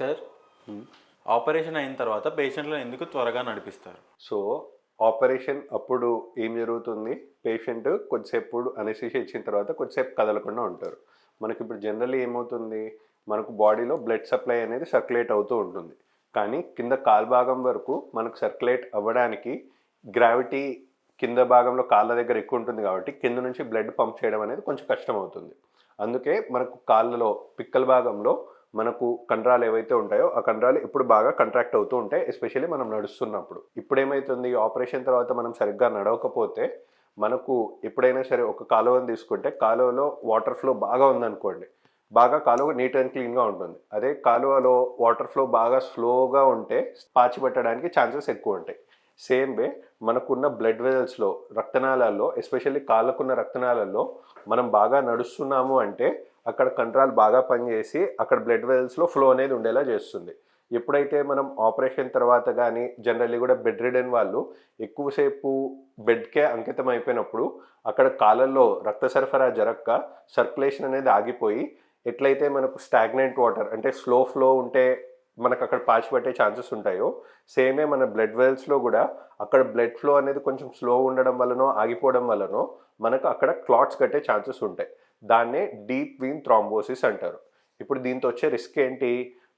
Sir, operation అయిన తర్వాత పేషెంట్లను ఎందుకు త్వరగా నడిపిస్తారు? సో ఆపరేషన్ అప్పుడు ఏం జరుగుతుంది, పేషెంట్ కొద్దిసేపు అనెస్థీషియా ఇచ్చిన తర్వాత కొద్దిసేపు కదలకుండా ఉంటారు. మనకి ఇప్పుడు జనరల్లీ ఏమవుతుంది, మనకు బాడీలో బ్లడ్ సప్లై అనేది సర్క్యులేట్ అవుతూ ఉంటుంది. కానీ కింద కాలు భాగం వరకు మనకు సర్క్యులేట్ అవ్వడానికి గ్రావిటీ కింద భాగంలో కాళ్ళ దగ్గర ఎక్కువ ఉంటుంది కాబట్టి కింద నుంచి బ్లడ్ పంప్ చేయడం అనేది కొంచెం కష్టం అవుతుంది. అందుకే మనకు కాళ్ళలో పిక్కల భాగంలో మనకు కండరాలు ఏవైతే ఉంటాయో ఆ కండరాలు ఇప్పుడు బాగా కంట్రాక్ట్ అవుతూ ఉంటాయి, ఎస్పెషల్లీ మనం నడుస్తున్నప్పుడు. ఇప్పుడు ఏమవుతుంది, ఆపరేషన్ తర్వాత మనం సరిగ్గా నడవకపోతే మనకు ఎప్పుడైనా సరే ఒక కాలువని తీసుకుంటే కాలువలో వాటర్ ఫ్లో బాగా ఉందనుకోండి, బాగా కాలువ నీట్ అండ్ క్లీన్గా ఉంటుంది. అదే కాలువలో వాటర్ ఫ్లో బాగా స్లోగా ఉంటే పాచి పట్టడానికి ఛాన్సెస్ ఎక్కువ ఉంటాయి. సేమ్ వే మనకున్న బ్లడ్ వెజల్స్లో, రక్తనాళాల్లో, ఎస్పెషల్లీ కాళ్ళకున్న రక్తనాళాల్లో మనం బాగా నడుస్తున్నాము అంటే అక్కడ కండరాలు బాగా పనిచేసి అక్కడ బ్లడ్ వెజల్స్లో ఫ్లో అనేది ఉండేలా చేస్తుంది. ఎప్పుడైతే మనం ఆపరేషన్ తర్వాత కానీ జనరల్లీ కూడా బెడ్ రిడెన్ వాళ్ళు ఎక్కువసేపు బెడ్కే అంకితం అయిపోయినప్పుడు అక్కడ కాళ్ళల్లో రక్త సరఫరా జరగక సర్క్యులేషన్ అనేది ఆగిపోయి ఎట్లయితే మనకు స్టాగ్నెంట్ వాటర్ అంటే స్లో ఫ్లో ఉంటే మనకు అక్కడ పాచి పట్టే ఛాన్సెస్ ఉంటాయో, సేమే మన బ్లడ్ వెల్స్లో కూడా అక్కడ బ్లడ్ ఫ్లో అనేది కొంచెం స్లో ఉండడం వల్లనో ఆగిపోవడం వల్లనో మనకు అక్కడ క్లాట్స్ కట్టే ఛాన్సెస్ ఉంటాయి. దాన్నే డీప్ వీన్ థ్రాంబోసిస్ అంటారు. ఇప్పుడు దీంతో వచ్చే రిస్క్ ఏంటి,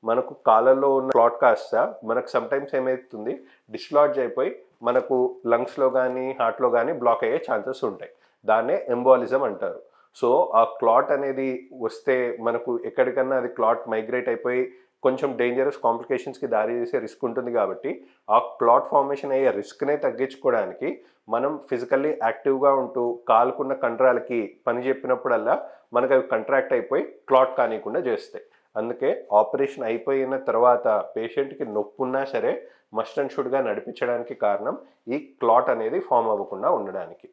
మనకు కాళ్ళల్లో ఉన్న క్లాట్ కాస్త మనకు సమ్టైమ్స్ ఏమవుతుంది, డిస్లాడ్జ్ అయిపోయి మనకు లంగ్స్లో కానీ హార్ట్లో కానీ బ్లాక్ అయ్యే ఛాన్సెస్ ఉంటాయి. దాన్నే ఎంబాలిజం అంటారు. సో ఆ క్లాట్ అనేది వస్తే మనకు ఎక్కడికన్నా అది క్లాట్ మైగ్రేట్ అయిపోయి కొంచెం డేంజరస్ కాంప్లికేషన్స్కి దారి చేసే రిస్క్ ఉంటుంది. కాబట్టి ఆ క్లాట్ ఫార్మేషన్ అయ్యే రిస్క్నే తగ్గించుకోవడానికి మనం ఫిజికల్లీ యాక్టివ్గా ఉంటూ కాలుకున్న కండరాలకి పని చెప్పినప్పుడల్లా మనకు అవి కంట్రాక్ట్ అయిపోయి క్లాట్ కానివ్వకుండా చేస్తాయి. అందుకే ఆపరేషన్ అయిపోయిన తర్వాత పేషెంట్కి నొప్పి ఉన్నా సరే మస్ట్ అండ్ షుడ్గా నడిపించడానికి కారణం ఈ క్లాట్ అనేది ఫామ్ అవ్వకుండా ఉండడానికి.